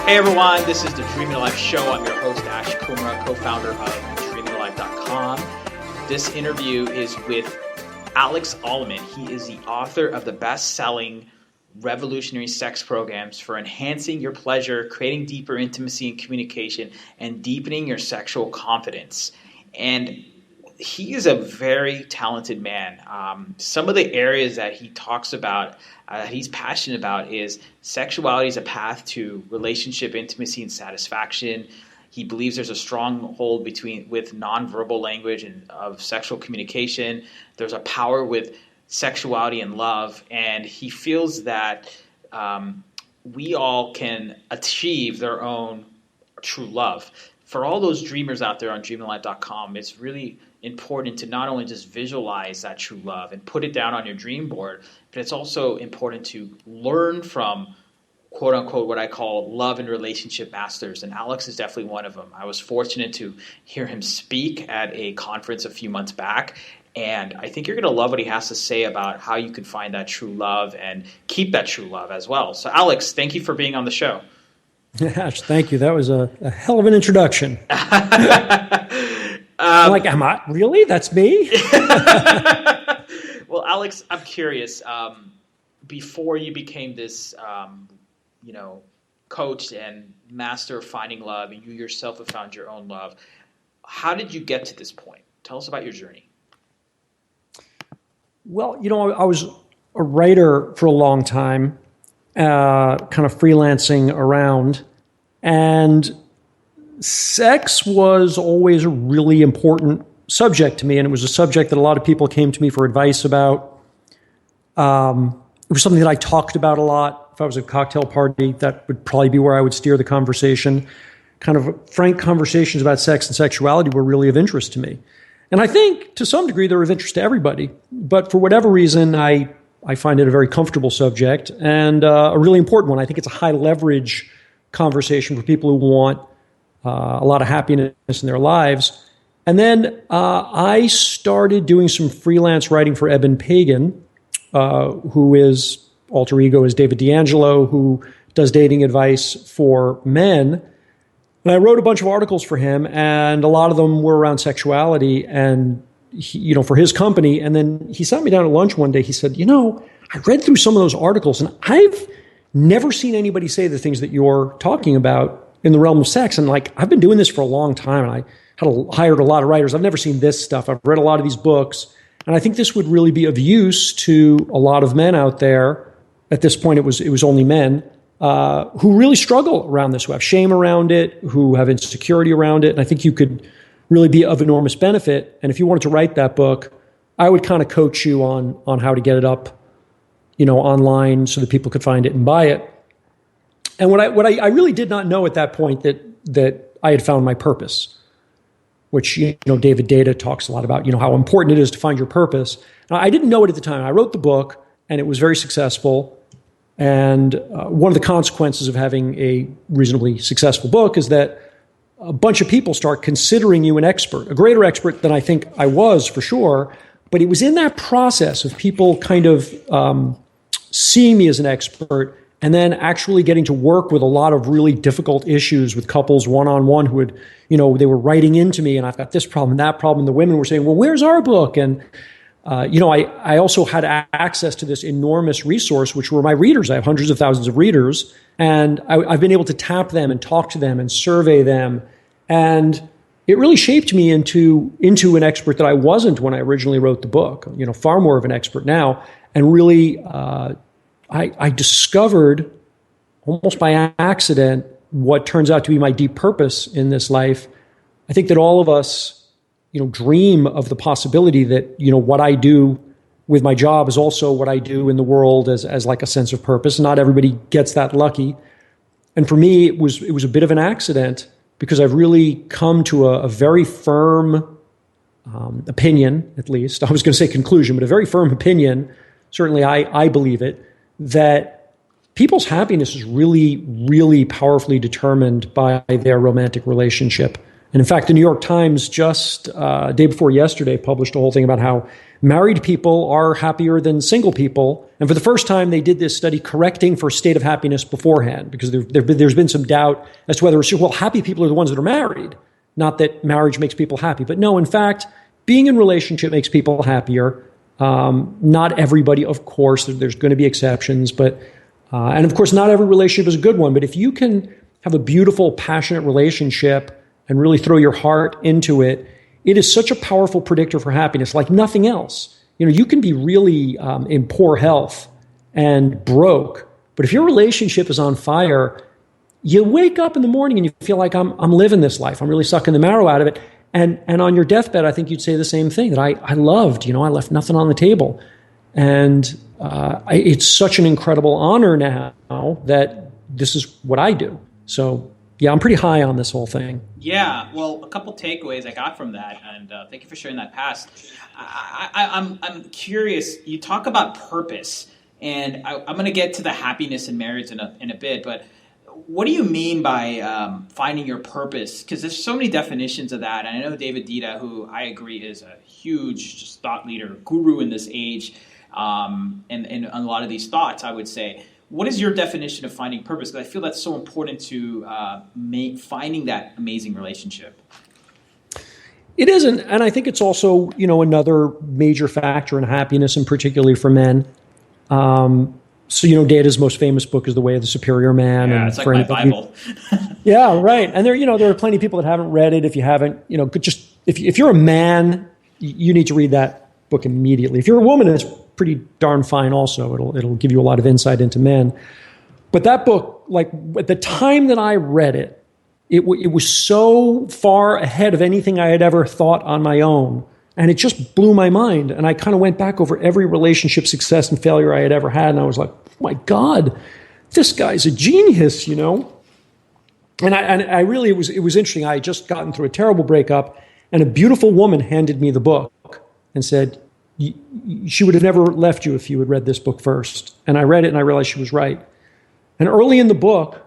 Hey everyone, this is the Dreaming Alive Show. I'm your host, Ash Kumra, co-founder of DreamingAlive.com. This interview is with Alex Alleman. He is the author of the best-selling Revolutionary Sex Programs for enhancing your pleasure, creating deeper intimacy and communication, and deepening your sexual confidence. And he is a very talented man. Some of the areas that he talks about, that he's passionate about, is sexuality as a path to relationship intimacy and satisfaction. He believes there's a strong hold with nonverbal language and of sexual communication. There's a power with sexuality and love, and he feels that we all can achieve their own true love. For all those dreamers out there on DreamingAlive.com, it's really important to not only just visualize that true love and put it down on your dream board, but it's also important to learn from, quote unquote, what I call love and relationship masters. And Alex is definitely one of them. I was fortunate to hear him speak at a conference a few months back. And I think you're going to love what he has to say about how you can find that true love and keep that true love as well. So Alex, thank you for being on the show. Gosh, thank you. That was a hell of an introduction. I'm like, am I really? That's me? Well, Alex, I'm curious. Before you became this, coach and master of finding love, and you yourself have found your own love, how did you get to this point? Tell us about your journey. Well, I was a writer for a long time, kind of freelancing around, and sex was always a really important subject to me, and it was a subject that a lot of people came to me for advice about. It was something that I talked about a lot. If I was at a cocktail party, that would probably be where I would steer the conversation. Kind of frank conversations about sex and sexuality were really of interest to me. And I think, to some degree, they're of interest to everybody. But for whatever reason, I find it a very comfortable subject and a really important one. I think it's a high-leverage conversation for people who want a lot of happiness in their lives. And then I started doing some freelance writing for Eben Pagan, who is alter ego is David D'Angelo, who does dating advice for men. And I wrote a bunch of articles for him, and a lot of them were around sexuality and, for his company. And then he sat me down at lunch one day. He said, I read through some of those articles, and I've never seen anybody say the things that you're talking about in the realm of sex. And I've been doing this for a long time, and I hired a lot of writers. I've never seen this stuff. I've read a lot of these books, and I think this would really be of use to a lot of men out there. At this point, it was only men who really struggle around this, who have shame around it, who have insecurity around it. And I think you could really be of enormous benefit. And if you wanted to write that book, I would kind of coach you on how to get it up, online so that people could find it and buy it. And what I really did not know at that point that I had found my purpose, which, David Data talks a lot about, how important it is to find your purpose. Now, I didn't know it at the time. I wrote the book, and it was very successful. And one of the consequences of having a reasonably successful book is that a bunch of people start considering you an expert, a greater expert than I think I was for sure. But it was in that process of people kind of seeing me as an expert and then actually getting to work with a lot of really difficult issues with couples one-on-one who would, they were writing into me, and I've got this problem and that problem. And the women were saying, well, where's our book? And I also had access to this enormous resource, which were my readers. I have hundreds of thousands of readers, and I've been able to tap them and talk to them and survey them. And it really shaped me into an expert that I wasn't when I originally wrote the book, far more of an expert now. And really, I discovered almost by accident what turns out to be my deep purpose in this life. I think that all of us, dream of the possibility that, what I do with my job is also what I do in the world as like a sense of purpose. Not everybody gets that lucky. And for me, it was a bit of an accident because I've really come to a very firm opinion, at least. I was going to say conclusion, but a very firm opinion, certainly I believe it, that people's happiness is really, really powerfully determined by their romantic relationship And in fact, the New York Times just day before yesterday published a whole thing about how married people are happier than single people. And for the first time, they did this study correcting for state of happiness beforehand, because there's been some doubt as to whether it's, well, happy people are the ones that are married, not that marriage makes people happy. But no, in fact, being in relationship makes people happier. Not everybody, of course, there's going to be exceptions, but and of course, not every relationship is a good one. But if you can have a beautiful, passionate relationship and really throw your heart into it, it is such a powerful predictor for happiness, like nothing else. You can be really in poor health and broke, but if your relationship is on fire, you wake up in the morning and you feel like I'm living this life. I'm really sucking the marrow out of it. And on your deathbed, I think you'd say the same thing, that I loved, I left nothing on the table. And it's such an incredible honor now that this is what I do. So, yeah, I'm pretty high on this whole thing. Yeah, well, a couple takeaways I got from that, and thank you for sharing that past. I'm curious. You talk about purpose, and I'm going to get to the happiness in marriage in a bit, but what do you mean by finding your purpose? Because there's so many definitions of that, and I know David Deida, who I agree is a huge just thought leader, guru in this age, and a lot of these thoughts, I would say. What is your definition of finding purpose? Because I feel that's so important to finding that amazing relationship. It isn't, and I think it's also, another major factor in happiness, and particularly for men. So, Deida's most famous book is The Way of the Superior Man. Yeah, it's like my Bible. Yeah, right. And there are plenty of people that haven't read it. If you haven't, if you're a man, you need to read that book immediately. If you're a woman, it's pretty darn fine also. It'll give you a lot of insight into men. But that book, like at the time that I read it, it was so far ahead of anything I had ever thought on my own. And it just blew my mind. And I kind of went back over every relationship success and failure I had ever had. And I was like, oh my God, this guy's a genius, And I really, it was interesting. I had just gotten through a terrible breakup, and a beautiful woman handed me the book and said, she would have never left you if you had read this book first. And I read it and I realized she was right. And early in the book,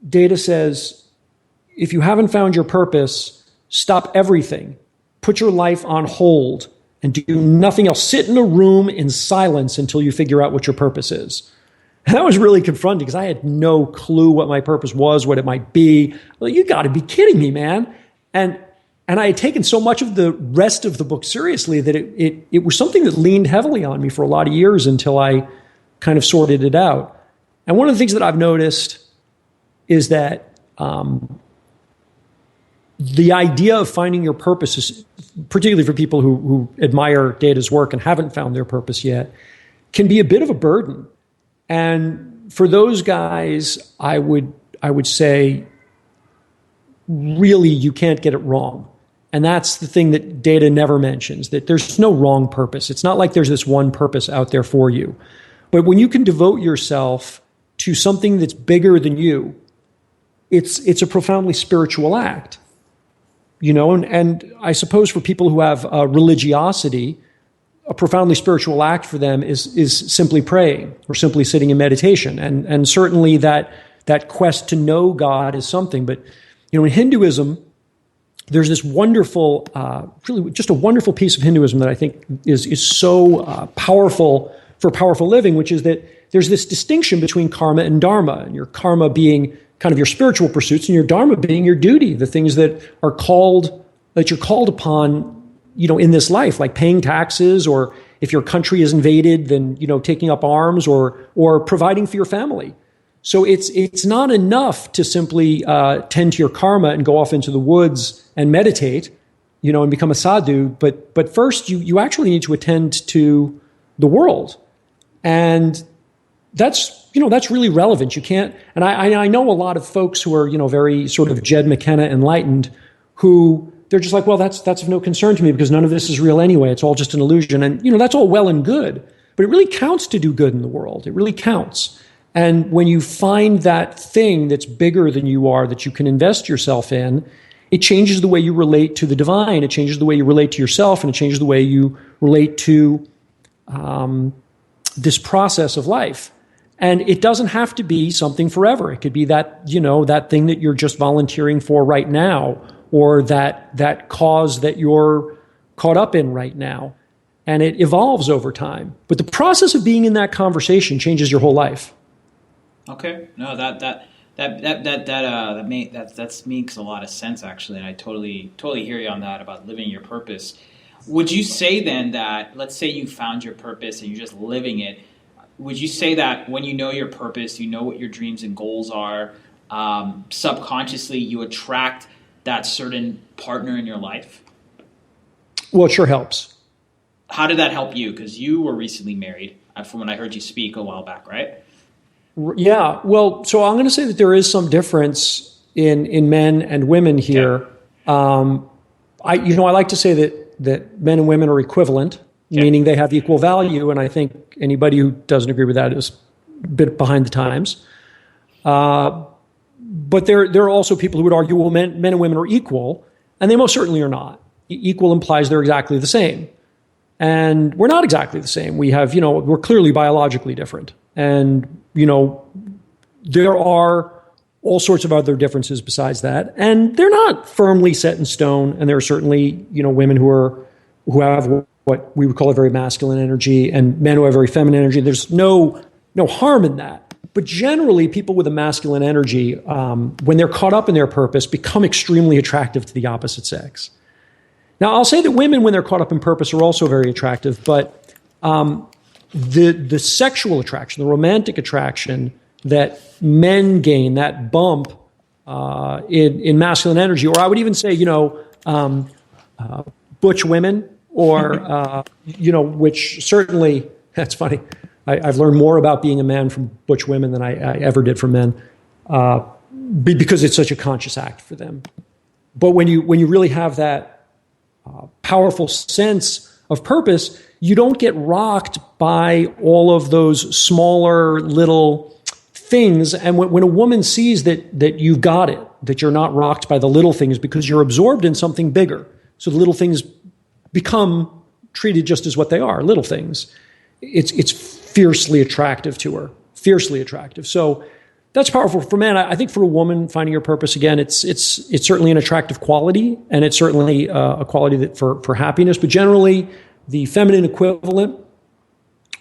Deida says, if you haven't found your purpose, stop everything. Put your life on hold and do nothing else. Sit in a room in silence until you figure out what your purpose is. And that was really confronting because I had no clue what my purpose was, what it might be. Well, you got to be kidding me, man. And I had taken so much of the rest of the book seriously that it was something that leaned heavily on me for a lot of years until I kind of sorted it out. And one of the things that I've noticed is that the idea of finding your purpose is, particularly for people who admire Deida's work and haven't found their purpose yet, can be a bit of a burden. And for those guys, I would say, really, you can't get it wrong. And that's the thing that Deida never mentions, that there's no wrong purpose. It's not like there's this one purpose out there for you. But when you can devote yourself to something that's bigger than you, it's a profoundly spiritual act. And I suppose for people who have religiosity, a profoundly spiritual act for them is simply praying or simply sitting in meditation. And certainly that quest to know God is something. But, in Hinduism, there's this wonderful, really just a wonderful piece of Hinduism that I think is so powerful for powerful living, which is that there's this distinction between karma and dharma, and your karma being kind of your spiritual pursuits and your dharma being your duty, the things that you're called upon, in this life, like paying taxes, or if your country is invaded, then, taking up arms or providing for your family. So it's not enough to simply tend to your karma and go off into the woods and meditate, and become a sadhu. But first, you actually need to attend to the world, and that's really relevant. You can't. And I know a lot of folks who are very sort of Jed McKenna enlightened, who they're just like, well, that's of no concern to me because none of this is real anyway. It's all just an illusion, and that's all well and good. But it really counts to do good in the world. It really counts. And when you find that thing that's bigger than you are, that you can invest yourself in, it changes the way you relate to the divine. It changes the way you relate to yourself, and it changes the way you relate to this process of life. And it doesn't have to be something forever. It could be that, that thing that you're just volunteering for right now, or that cause that you're caught up in right now. And it evolves over time. But the process of being in that conversation changes your whole life. Okay. No, that makes a lot of sense, actually, and I totally hear you on that about living your purpose. Would you say then that, let's say you found your purpose and you're just living it, would you say that when you know your purpose, you know what your dreams and goals are, subconsciously you attract that certain partner in your life? Well, it sure helps. How did that help you? Because you were recently married, from when I heard you speak a while back, right? Yeah. Well, so I'm going to say that there is some difference in men and women here. Okay. I like to say that men and women are equivalent, meaning they have equal value. And I think anybody who doesn't agree with that is a bit behind the times. But there are also people who would argue, well, men and women are equal, and they most certainly are not. Equal implies they're exactly the same. And we're not exactly the same. We have, we're clearly biologically different. And, there are all sorts of other differences besides that. And they're not firmly set in stone. And there are certainly, women who have what we would call a very masculine energy and men who have very feminine energy. There's no harm in that. But generally, people with a masculine energy, when they're caught up in their purpose, become extremely attractive to the opposite sex. Now, I'll say that women, when they're caught up in purpose, are also very attractive, but the sexual attraction, the romantic attraction that men gain, that bump in masculine energy, or I would even say, butch women, or, which certainly, that's funny, I've learned more about being a man from butch women than I ever did from men, because it's such a conscious act for them. But when you really have that powerful sense of purpose, you don't get rocked by all of those smaller little things. And when a woman sees that you've got it, that you're not rocked by the little things because you're absorbed in something bigger, so the little things become treated just as what they are, little things. It's fiercely attractive to her, fiercely attractive. So that's powerful for men. I think for a woman, finding her purpose, again, it's certainly an attractive quality, and it's certainly a quality that for happiness. But generally, the feminine equivalent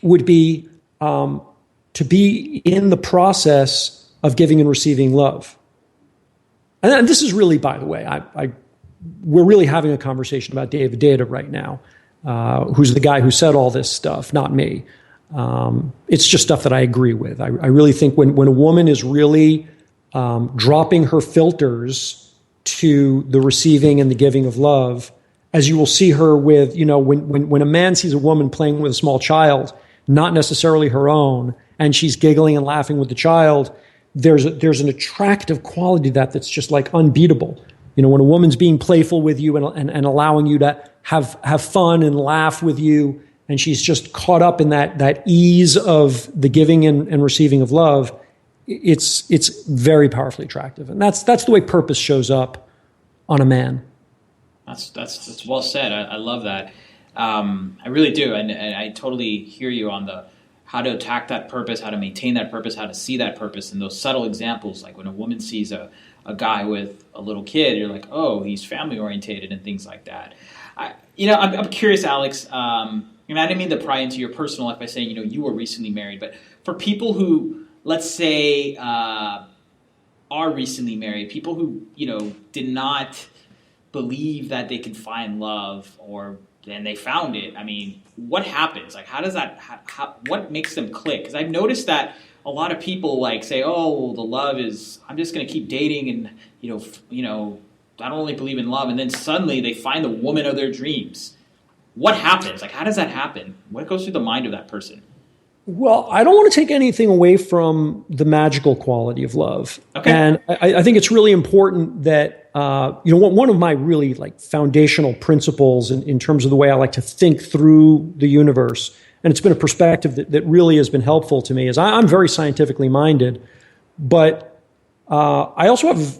would be to be in the process of giving and receiving love. And this is really, by the way, we're really having a conversation about David Deida right now, who's the guy who said all this stuff, not me. It's just stuff that I agree with. I really think when a woman is really dropping her filters to the receiving and the giving of love, as you will see her with, when a man sees a woman playing with a small child, not necessarily her own, and she's giggling and laughing with the child, there's an attractive quality that's just like unbeatable. When a woman's being playful with you and allowing you to have fun and laugh with you, and she's just caught up in that ease of the giving and receiving of love, it's very powerfully attractive. And that's the way purpose shows up on a man. That's well said. I love that. I really do. And I totally hear you on how to attack that purpose, how to maintain that purpose, how to see that purpose, and those subtle examples, like when a woman sees a guy with a little kid, you're like, oh, he's family orientated and things like that. I'm curious, Alex. I didn't mean to pry into your personal life by saying, you were recently married, but for people who, let's say, are recently married, people who, did not believe that they could find love, or then they found it. I mean, what happens? Like, how does that, what makes them click? Because I've noticed that a lot of people say, oh, the love is, I'm just going to keep dating and, I don't really believe in love. And then suddenly they find the woman of their dreams. What happens? How does that happen? What goes through the mind of that person? Well, I don't want to take anything away from the magical quality of love. Okay. And I think it's really important that, one of my really foundational principles in terms of the way I like to think through the universe, and it's been a perspective that really has been helpful to me, is I'm very scientifically minded, but I also have,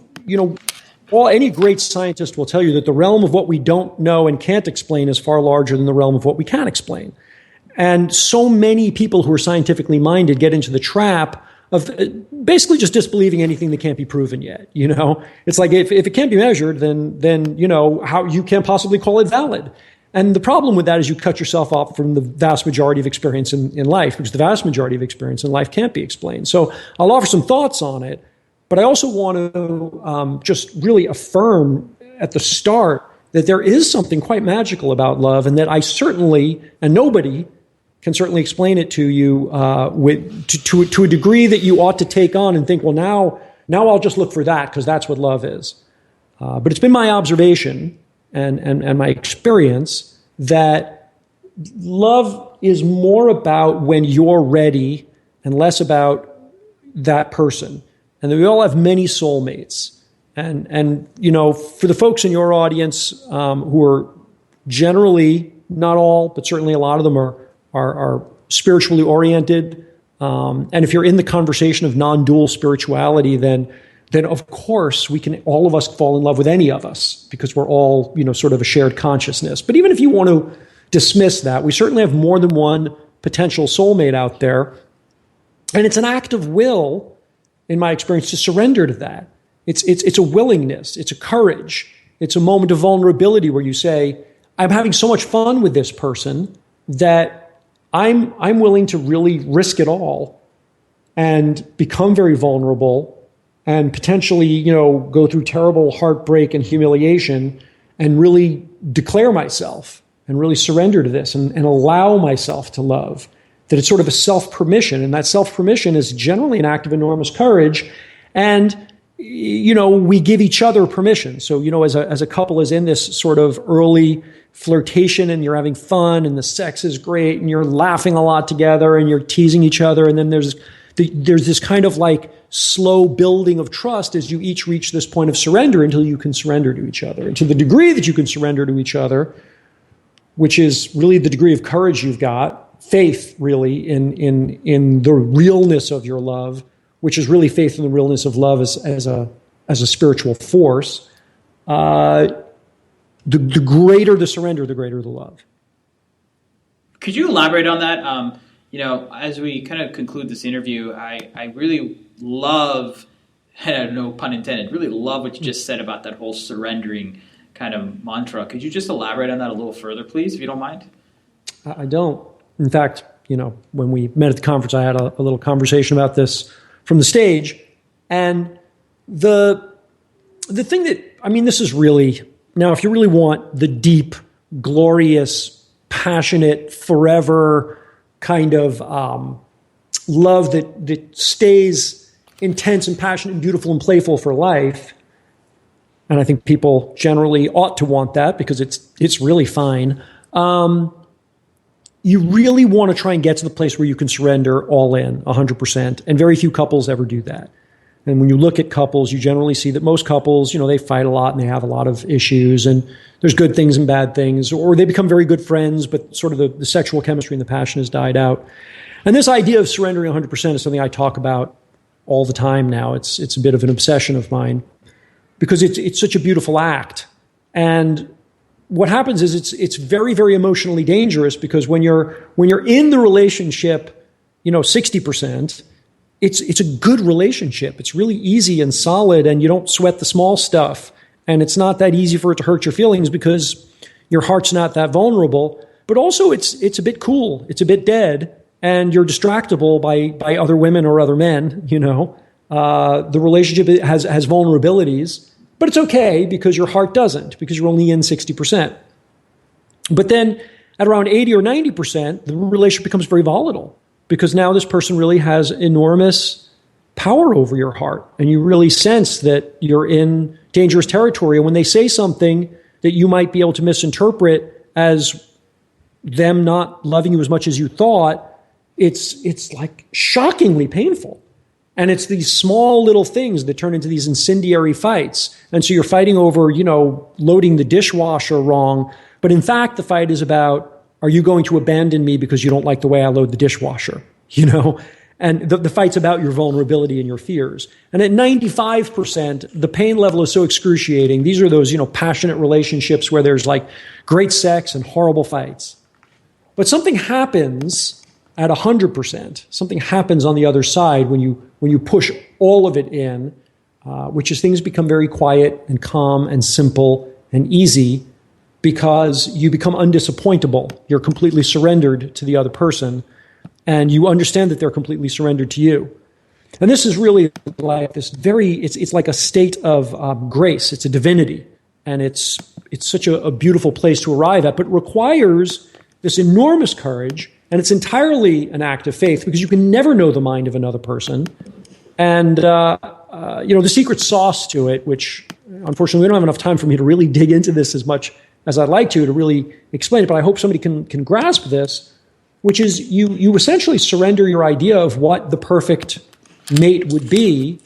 any great scientist will tell you that the realm of what we don't know and can't explain is far larger than the realm of what we can explain. And so many people who are scientifically minded get into the trap basically just disbelieving anything that can't be proven yet. It's like if it can't be measured, then how you can't possibly call it valid. And the problem with that is you cut yourself off from the vast majority of experience in life, because the vast majority of experience in life can't be explained. So I'll offer some thoughts on it, but I also want to just really affirm at the start that there is something quite magical about love, and that I certainly, and nobody can certainly explain it to you to a degree that you ought to take on and think, well, now I'll just look for that because that's what love is. But it's been my observation and my experience that love is more about when you're ready and less about that person. And that we all have many soulmates. And for the folks in your audience who are generally, not all, but certainly a lot of them are spiritually oriented. And if you're in the conversation of non-dual spirituality, then of course all of us fall in love with any of us because we're all, sort of a shared consciousness. But even if you want to dismiss that, we certainly have more than one potential soulmate out there. And it's an act of will, in my experience, to surrender to that. It's a willingness. It's a courage. It's a moment of vulnerability where you say, I'm having so much fun with this person that I'm willing to really risk it all and become very vulnerable and potentially, go through terrible heartbreak and humiliation and really declare myself and really surrender to this and allow myself to love. That it's sort of a self-permission, and that self-permission is generally an act of enormous courage. And we give each other permission. So, as a couple is in this sort of early flirtation and you're having fun and the sex is great and you're laughing a lot together and you're teasing each other. And then there's this kind of like slow building of trust as you each reach this point of surrender until you can surrender to each other. And to the degree that you can surrender to each other, which is really the degree of courage you've got, faith really in the realness of your love, which is really faith in the realness of love as a spiritual force, the greater the surrender, the greater the love. Could you elaborate on that? As we kind of conclude this interview, I really love, no pun intended, really love what you just said about that whole surrendering kind of mantra. Could you just elaborate on that a little further, please, if you don't mind? I don't. In fact, when we met at the conference, I had a little conversation about this from the stage. And the thing that, this is really, now if you really want the deep, glorious, passionate, forever kind of love that stays intense and passionate and beautiful and playful for life, and I think people generally ought to want that because it's really fine, you really want to try and get to the place where you can surrender all in, 100%, and very few couples ever do that. And when you look at couples, you generally see that most couples, they fight a lot and they have a lot of issues, and there's good things and bad things, or they become very good friends, but sort of the sexual chemistry and the passion has died out. And this idea of surrendering 100% is something I talk about all the time now. It's a bit of an obsession of mine because it's such a beautiful act. And what happens is it's very, very emotionally dangerous because when you're in the relationship, 60%, it's a good relationship. It's really easy and solid, and you don't sweat the small stuff. And it's not that easy for it to hurt your feelings because your heart's not that vulnerable. But also it's a bit cool. It's a bit dead, and you're distractible by other women or other men, The relationship has vulnerabilities. But it's okay because your heart doesn't, because you're only in 60%. But then at around 80 or 90%, the relationship becomes very volatile because now this person really has enormous power over your heart. And you really sense that you're in dangerous territory. And when they say something that you might be able to misinterpret as them not loving you as much as you thought, it's like shockingly painful. And it's these small little things that turn into these incendiary fights. And so you're fighting over, loading the dishwasher wrong. But in fact, the fight is about, are you going to abandon me because you don't like the way I load the dishwasher? And the fight's about your vulnerability and your fears. And at 95%, the pain level is so excruciating. These are those, passionate relationships where there's like great sex and horrible fights. But something happens at 100%. Something happens on the other side when you push all of it in, which is things become very quiet and calm and simple and easy because you become undisappointable. You're completely surrendered to the other person, and you understand that they're completely surrendered to you. And this is really like this it's like a state of grace. It's a divinity. And it's such a beautiful place to arrive at, but it requires this enormous courage. And it's entirely an act of faith because you can never know the mind of another person. And, the secret sauce to it, which unfortunately we don't have enough time for me to really dig into this as much as I'd like to really explain it, but I hope somebody can grasp this, which is you essentially surrender your idea of what the perfect mate would be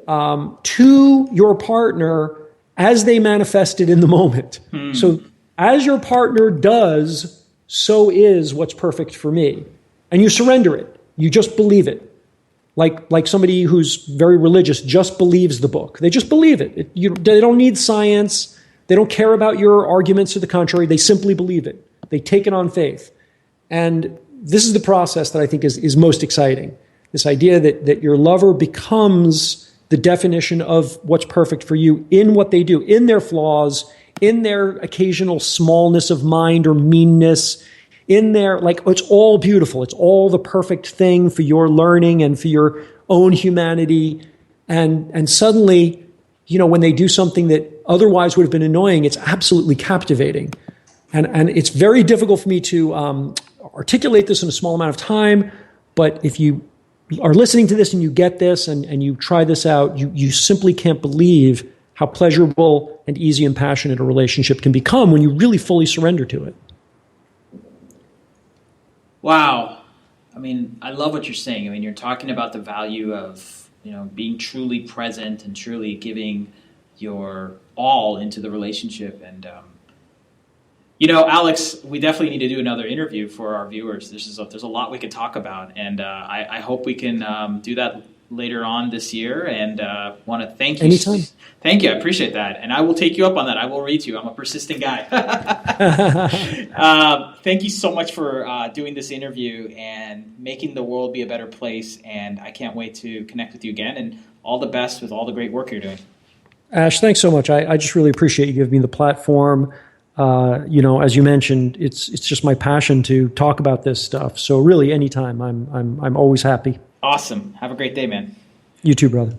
to your partner as they manifested in the moment. So as your partner does, so is what's perfect for me. And you surrender it. You just believe it. Like somebody who's very religious just believes the book. They just believe it. They don't need science. They don't care about your arguments to the contrary. They simply believe it. They take it on faith. And this is the process that I think is most exciting. This idea that your lover becomes the definition of what's perfect for you in what they do, in their flaws, in their occasional smallness of mind or meanness, in their, it's all beautiful. It's all the perfect thing for your learning and for your own humanity. And suddenly, when they do something that otherwise would have been annoying, it's absolutely captivating. And it's very difficult for me to articulate this in a small amount of time, but if you are listening to this and you get this and you try this out, you simply can't believe how pleasurable and easy and passionate a relationship can become when you really fully surrender to it. Wow. I mean, I love what you're saying. I mean, you're talking about the value of, being truly present and truly giving your all into the relationship. And, Alex, we definitely need to do another interview for our viewers. There's a lot we could talk about, and I hope we can do that later on this year. And want to thank you. Anytime. Thank you. I appreciate that, and I will take you up on that. I will read you. I'm a persistent guy. Thank you so much for doing this interview and making the world be a better place. And I can't wait to connect with you again. And all the best with all the great work you're doing. Ash, thanks so much. I just really appreciate you giving me the platform. As you mentioned, it's just my passion to talk about this stuff. So really, anytime, I'm always happy. Awesome. Have a great day, man. You too, brother.